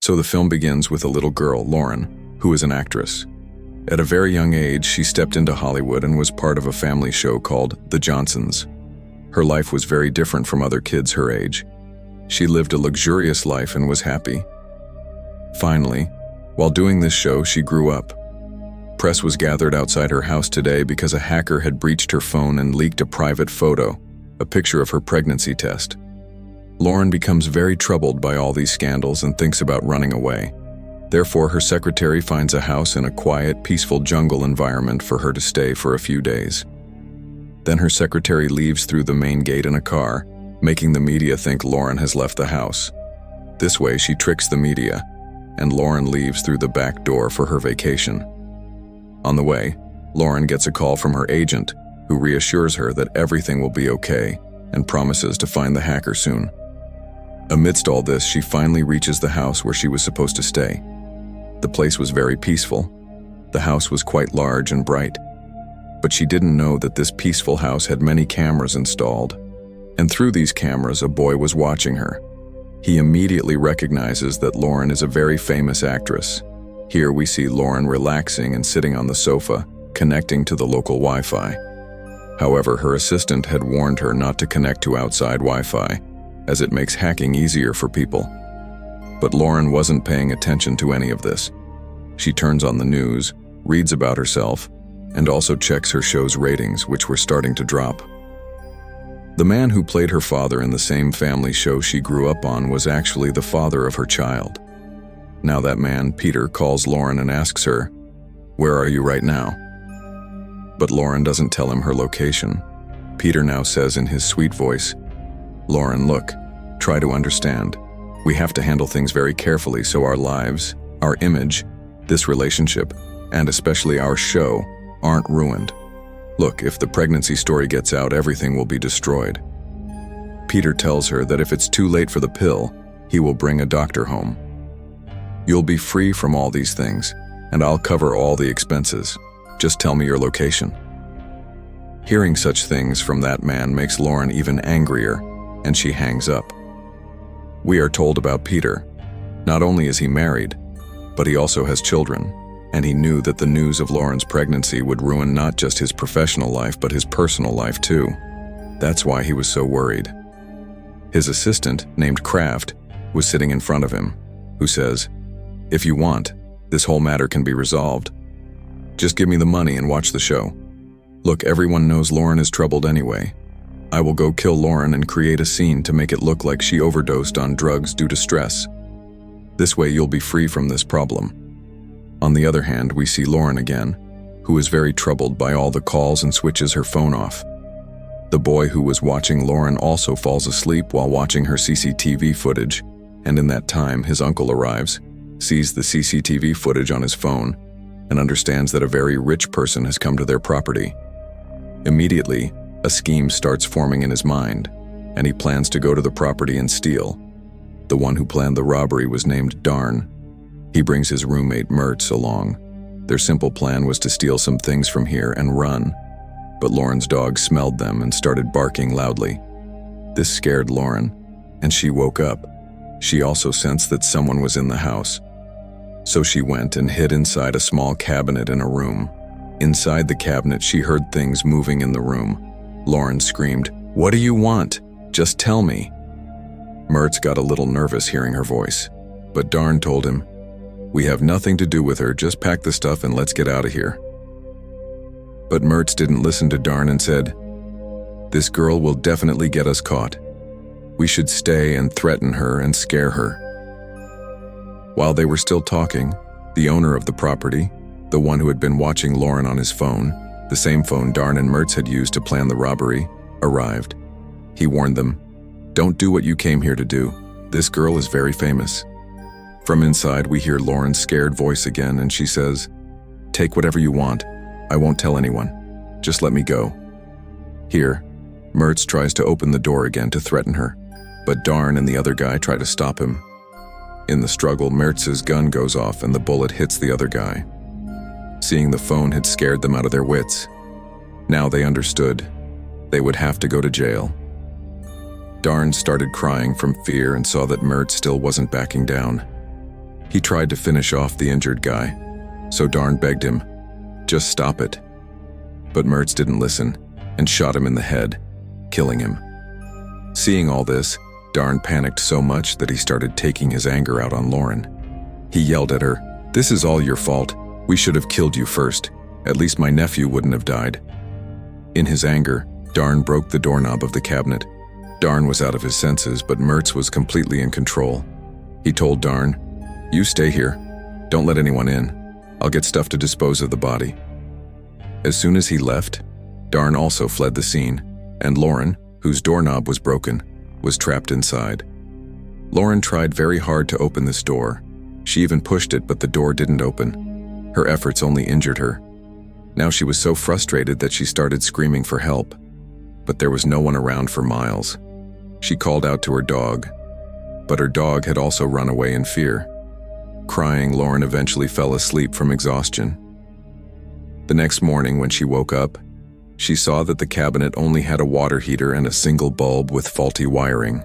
So the film begins with a little girl, Lauren, who is an actress. At a very young age, she stepped into Hollywood and was part of a family show called The Johnsons. Her life was very different from other kids her age. She lived a luxurious life and was happy. Finally, while doing this show, she grew up. Press was gathered outside her house today because a hacker had breached her phone and leaked a private photo, a picture of her pregnancy test. Lauren becomes very troubled by all these scandals and thinks about running away. Therefore, her secretary finds a house in a quiet, peaceful jungle environment for her to stay for a few days. Then her secretary leaves through the main gate in a car, making the media think Lauren has left the house. This way, she tricks the media, and Lauren leaves through the back door for her vacation. On the way, Lauren gets a call from her agent, who reassures her that everything will be okay and promises to find the hacker soon. Amidst all this, she finally reaches the house where she was supposed to stay. The place was very peaceful. The house was quite large and bright. But she didn't know that this peaceful house had many cameras installed. And through these cameras, a boy was watching her. He immediately recognizes that Lauren is a very famous actress. Here we see Lauren relaxing and sitting on the sofa, connecting to the local Wi-Fi. However, her assistant had warned her not to connect to outside Wi-Fi, as it makes hacking easier for people. But Lauren wasn't paying attention to any of this. She turns on the news, reads about herself, and also checks her show's ratings, which were starting to drop. The man who played her father in the same family show she grew up on was actually the father of her child. Now that man, Peter, calls Lauren and asks her, "Where are you right now?" But Lauren doesn't tell him her location. Peter now says in his sweet voice, "Lauren, look, try to understand. We have to handle things very carefully so our lives, our image, this relationship, and especially our show, aren't ruined. Look, if the pregnancy story gets out, everything will be destroyed." Peter tells her that if it's too late for the pill, he will bring a doctor home. "You'll be free from all these things, and I'll cover all the expenses. Just tell me your location." Hearing such things from that man makes Lauren even angrier, and she hangs up. We are told about Peter. Not only is he married, but he also has children, and he knew that the news of Lauren's pregnancy would ruin not just his professional life but his personal life too. That's why he was so worried. His assistant, named Kraft, was sitting in front of him, who says, "If you want, this whole matter can be resolved. Just give me the money and watch the show. Look, everyone knows Lauren is troubled anyway. I will go kill Lauren and create a scene to make it look like she overdosed on drugs due to stress. This way you'll be free from this problem." On the other hand, we see Lauren again, who is very troubled by all the calls and switches her phone off. The boy who was watching Lauren also falls asleep while watching her CCTV footage, and in that time his uncle arrives, sees the CCTV footage on his phone, and understands that a very rich person has come to their property. Immediately, a scheme starts forming in his mind, and he plans to go to the property and steal. The one who planned the robbery was named Darn. He brings his roommate Mertz along. Their simple plan was to steal some things from here and run, but Lauren's dog smelled them and started barking loudly. This scared Lauren, and she woke up. She also sensed that someone was in the house. So she went and hid inside a small cabinet in a room. Inside the cabinet, she heard things moving in the room. Lauren screamed, "What do you want? Just tell me." Mertz got a little nervous hearing her voice, but Darn told him, "We have nothing to do with her, just pack the stuff and let's get out of here." But Mertz didn't listen to Darn and said, "This girl will definitely get us caught. We should stay and threaten her and scare her." While they were still talking, the owner of the property, the one who had been watching Lauren on his phone, the same phone Darn and Mertz had used to plan the robbery, arrived. He warned them, "Don't do what you came here to do. This girl is very famous." From inside, we hear Lauren's scared voice again, and she says, "Take whatever you want. I won't tell anyone. Just let me go." Here, Mertz tries to open the door again to threaten her, but Darn and the other guy try to stop him. In the struggle, Mertz's gun goes off and the bullet hits the other guy. Seeing the phone had scared them out of their wits. Now they understood. They would have to go to jail. Darn started crying from fear and saw that Mertz still wasn't backing down. He tried to finish off the injured guy, so Darn begged him, "Just stop it." But Mertz didn't listen and shot him in the head, killing him. Seeing all this, Darn panicked so much that he started taking his anger out on Lauren. He yelled at her, "This is all your fault. We should have killed you first. At least my nephew wouldn't have died." In his anger, Darn broke the doorknob of the cabinet. Darn was out of his senses, but Mertz was completely in control. He told Darn, "You stay here. Don't let anyone in. I'll get stuff to dispose of the body." As soon as he left, Darn also fled the scene, and Lauren, whose doorknob was broken, was trapped inside. Lauren tried very hard to open this door. She even pushed it, but the door didn't open. Her efforts only injured her. Now she was so frustrated that she started screaming for help, but there was no one around for miles. She called out to her dog, but her dog had also run away in fear. Crying, Lauren eventually fell asleep from exhaustion. The next morning when she woke up, she saw that the cabinet only had a water heater and a single bulb with faulty wiring.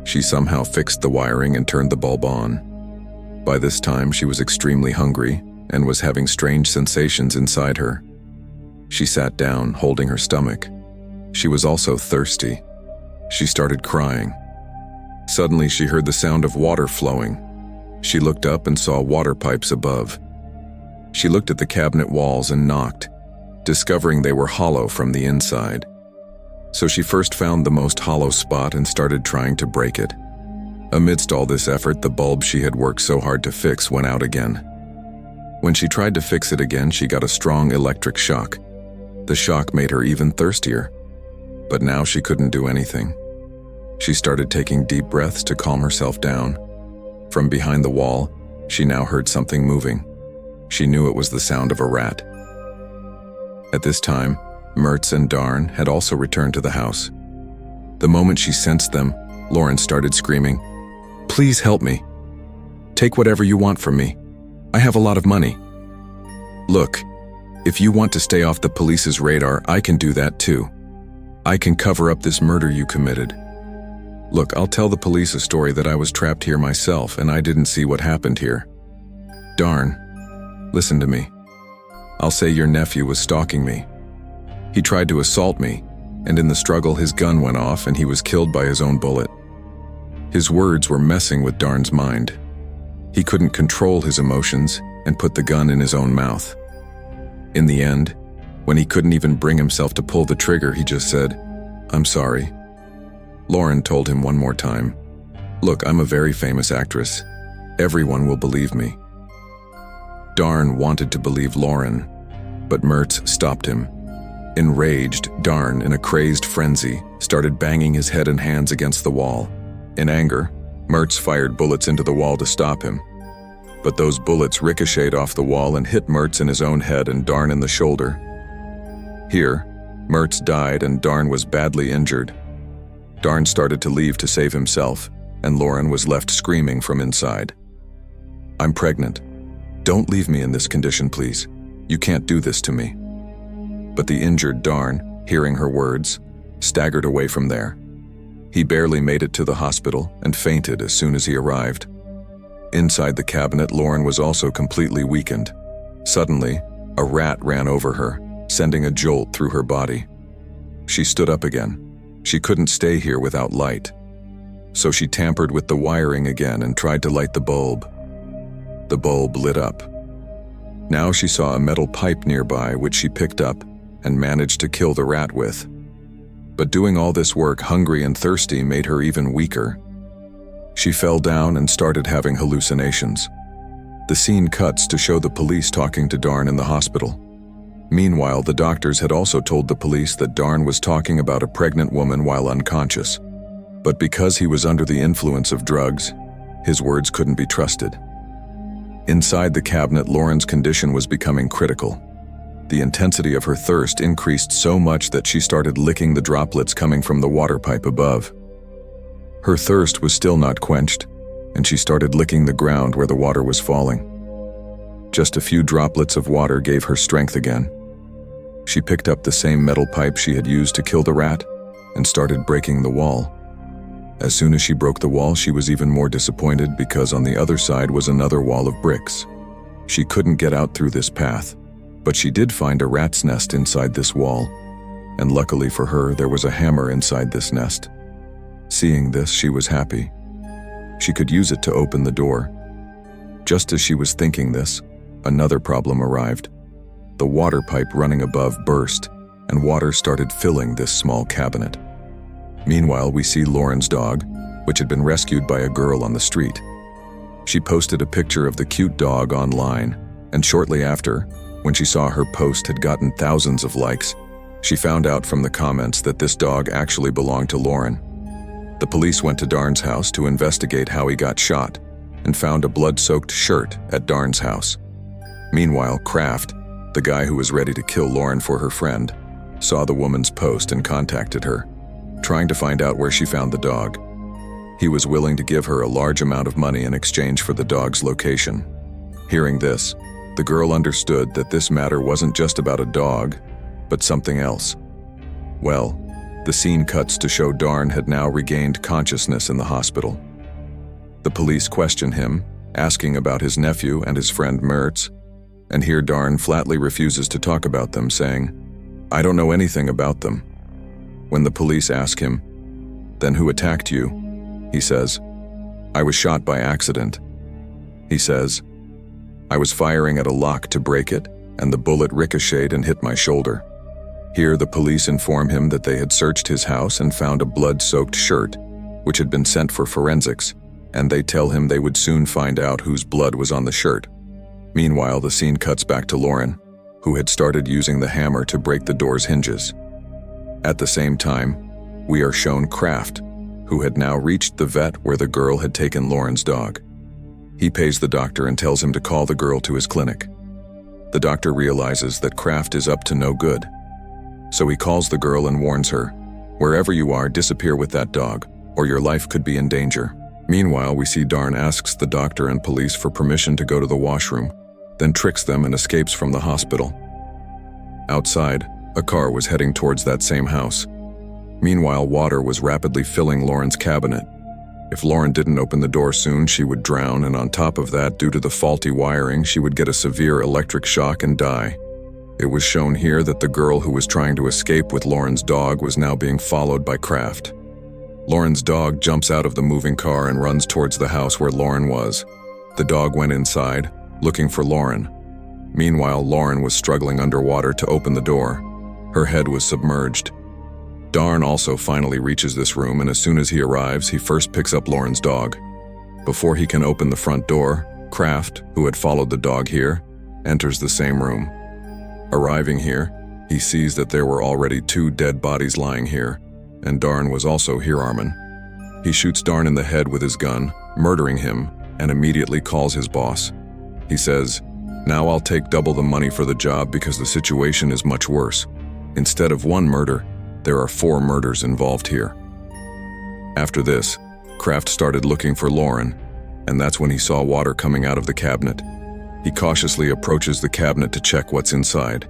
She somehow fixed the wiring and turned the bulb on. By this time, she was extremely hungry and was having strange sensations inside her. She sat down, holding her stomach. She was also thirsty. She started crying. Suddenly, she heard the sound of water flowing. She looked up and saw water pipes above. She looked at the cabinet walls and knocked, discovering they were hollow from the inside. So she first found the most hollow spot and started trying to break it. Amidst all this effort, the bulb she had worked so hard to fix went out again. When she tried to fix it again, she got a strong electric shock. The shock made her even thirstier, but now she couldn't do anything. She started taking deep breaths to calm herself down. From behind the wall, she now heard something moving. She knew it was the sound of a rat. At this time, Mertz and Darn had also returned to the house. The moment she sensed them, Lauren started screaming, "Please help me. Take whatever you want from me. I have a lot of money. Look, if you want to stay off the police's radar, I can do that too. I can cover up this murder you committed. Look, I'll tell the police a story that I was trapped here myself and I didn't see what happened here. Darn, listen to me. I'll say your nephew was stalking me. He tried to assault me, and in the struggle his gun went off and he was killed by his own bullet." His words were messing with Darn's mind. He couldn't control his emotions and put the gun in his own mouth. In the end, when he couldn't even bring himself to pull the trigger, he just said, "I'm sorry." Lauren told him one more time, "Look, I'm a very famous actress. Everyone will believe me." Darn wanted to believe Lauren, but Mertz stopped him. Enraged, Darn, in a crazed frenzy, started banging his head and hands against the wall. In anger, Mertz fired bullets into the wall to stop him. But those bullets ricocheted off the wall and hit Mertz in his own head and Darn in the shoulder. Here, Mertz died and Darn was badly injured. Darn started to leave to save himself, and Lauren was left screaming from inside. "I'm pregnant. Don't leave me in this condition, please. You can't do this to me." But the injured Darn, hearing her words, staggered away from there. He barely made it to the hospital and fainted as soon as he arrived. Inside the cabinet, Lauren was also completely weakened. Suddenly, a rat ran over her, sending a jolt through her body. She stood up again. She couldn't stay here without light. So she tampered with the wiring again and tried to light the bulb. The bulb lit up. Now she saw a metal pipe nearby which she picked up and managed to kill the rat with. But doing all this work, hungry and thirsty, made her even weaker. She fell down and started having hallucinations. The scene cuts to show the police talking to Darn in the hospital. Meanwhile, the doctors had also told the police that Darn was talking about a pregnant woman while unconscious. But because he was under the influence of drugs, his words couldn't be trusted. Inside the cabinet, Lauren's condition was becoming critical. The intensity of her thirst increased so much that she started licking the droplets coming from the water pipe above. Her thirst was still not quenched, and she started licking the ground where the water was falling. Just a few droplets of water gave her strength again. She picked up the same metal pipe she had used to kill the rat and started breaking the wall. As soon as she broke the wall, she was even more disappointed because on the other side was another wall of bricks. She couldn't get out through this path, but she did find a rat's nest inside this wall, and luckily for her, there was a hammer inside this nest. Seeing this, she was happy. She could use it to open the door. Just as she was thinking this, another problem arrived. The water pipe running above burst, and water started filling this small cabinet. Meanwhile, we see Lauren's dog, which had been rescued by a girl on the street. She posted a picture of the cute dog online, and shortly after, when she saw her post had gotten thousands of likes, she found out from the comments that this dog actually belonged to Lauren. The police went to Darn's house to investigate how he got shot, and found a blood-soaked shirt at Darn's house. Meanwhile, Kraft, the guy who was ready to kill Lauren for her friend, saw the woman's post and contacted her, trying to find out where she found the dog. He was willing to give her a large amount of money in exchange for the dog's location. Hearing this, the girl understood that this matter wasn't just about a dog, but something else. Well, the scene cuts to show Darn had now regained consciousness in the hospital. The police question him, asking about his nephew and his friend Mertz, and here Darn flatly refuses to talk about them, saying, "I don't know anything about them." When the police ask him, "Then who attacked you?" he says, "I was shot by accident." He says, "I was firing at a lock to break it, and the bullet ricocheted and hit my shoulder." Here the police inform him that they had searched his house and found a blood-soaked shirt, which had been sent for forensics, and they tell him they would soon find out whose blood was on the shirt. Meanwhile, the scene cuts back to Lauren, who had started using the hammer to break the door's hinges. At the same time, we are shown Kraft, who had now reached the vet where the girl had taken Lauren's dog. He pays the doctor and tells him to call the girl to his clinic. The doctor realizes that Kraft is up to no good, so he calls the girl and warns her, "Wherever you are, disappear with that dog, or your life could be in danger." Meanwhile, we see Darn asks the doctor and police for permission to go to the washroom, then tricks them and escapes from the hospital. Outside, a car was heading towards that same house. Meanwhile, water was rapidly filling Lauren's cabinet. If Lauren didn't open the door soon, she would drown, and on top of that, due to the faulty wiring, she would get a severe electric shock and die. It was shown here that the girl who was trying to escape with Lauren's dog was now being followed by Kraft. Lauren's dog jumps out of the moving car and runs towards the house where Lauren was. The dog went inside, looking for Lauren. Meanwhile, Lauren was struggling underwater to open the door. Her head was submerged. Darn also finally reaches this room, and as soon as he arrives, he first picks up Lauren's dog. Before he can open the front door, Kraft, who had followed the dog here, enters the same room. Arriving here, he sees that there were already 2 dead bodies lying here, and Darn was also here. He shoots Darn in the head with his gun, murdering him, and immediately calls his boss. He says, "Now I'll take double the money for the job because the situation is much worse. Instead of 1 murder, there are 4 murders involved here." After this, Kraft started looking for Lauren, and that's when he saw water coming out of the cabinet. He cautiously approaches the cabinet to check what's inside.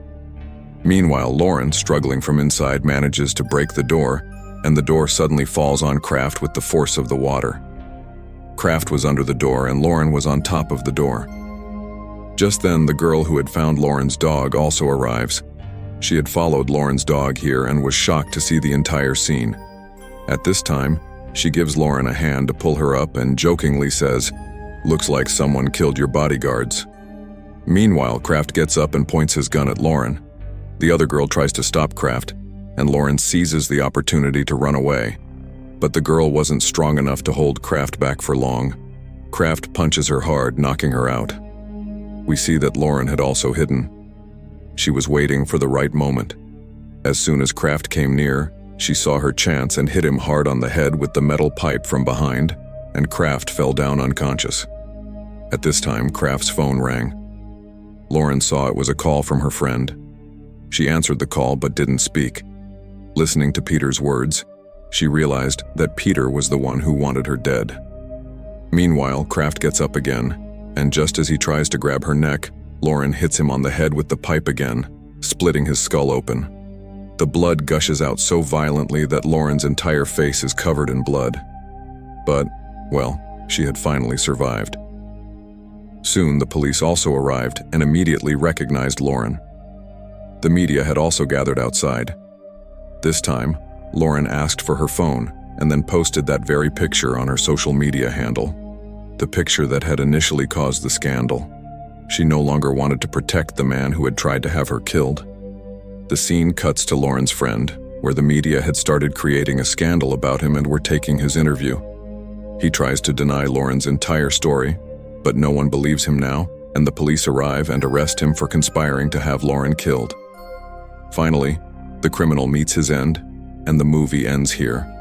Meanwhile, Lauren, struggling from inside, manages to break the door, and the door suddenly falls on Kraft with the force of the water. Kraft was under the door and Lauren was on top of the door. Just then, the girl who had found Lauren's dog also arrives. She had followed Lauren's dog here and was shocked to see the entire scene. At this time, she gives Lauren a hand to pull her up and jokingly says, "Looks like someone killed your bodyguards." Meanwhile, Kraft gets up and points his gun at Lauren. The other girl tries to stop Kraft, and Lauren seizes the opportunity to run away. But the girl wasn't strong enough to hold Kraft back for long. Kraft punches her hard, knocking her out. We see that Lauren had also hidden. She was waiting for the right moment. As soon as Kraft came near, she saw her chance and hit him hard on the head with the metal pipe from behind, and Kraft fell down unconscious. At this time, Kraft's phone rang. Lauren saw it was a call from her friend. She answered the call but didn't speak. Listening to Peter's words, she realized that Peter was the one who wanted her dead. Meanwhile, Kraft gets up again, and just as he tries to grab her neck, Lauren hits him on the head with the pipe again, splitting his skull open. The blood gushes out so violently that Lauren's entire face is covered in blood. But, well, she had finally survived. Soon, the police also arrived and immediately recognized Lauren. The media had also gathered outside. This time, Lauren asked for her phone and then posted that very picture on her social media handle, the picture that had initially caused the scandal. She no longer wanted to protect the man who had tried to have her killed. The scene cuts to Lauren's friend, where the media had started creating a scandal about him and were taking his interview. He tries to deny Lauren's entire story, but no one believes him now, and the police arrive and arrest him for conspiring to have Lauren killed. Finally, the criminal meets his end, and the movie ends here.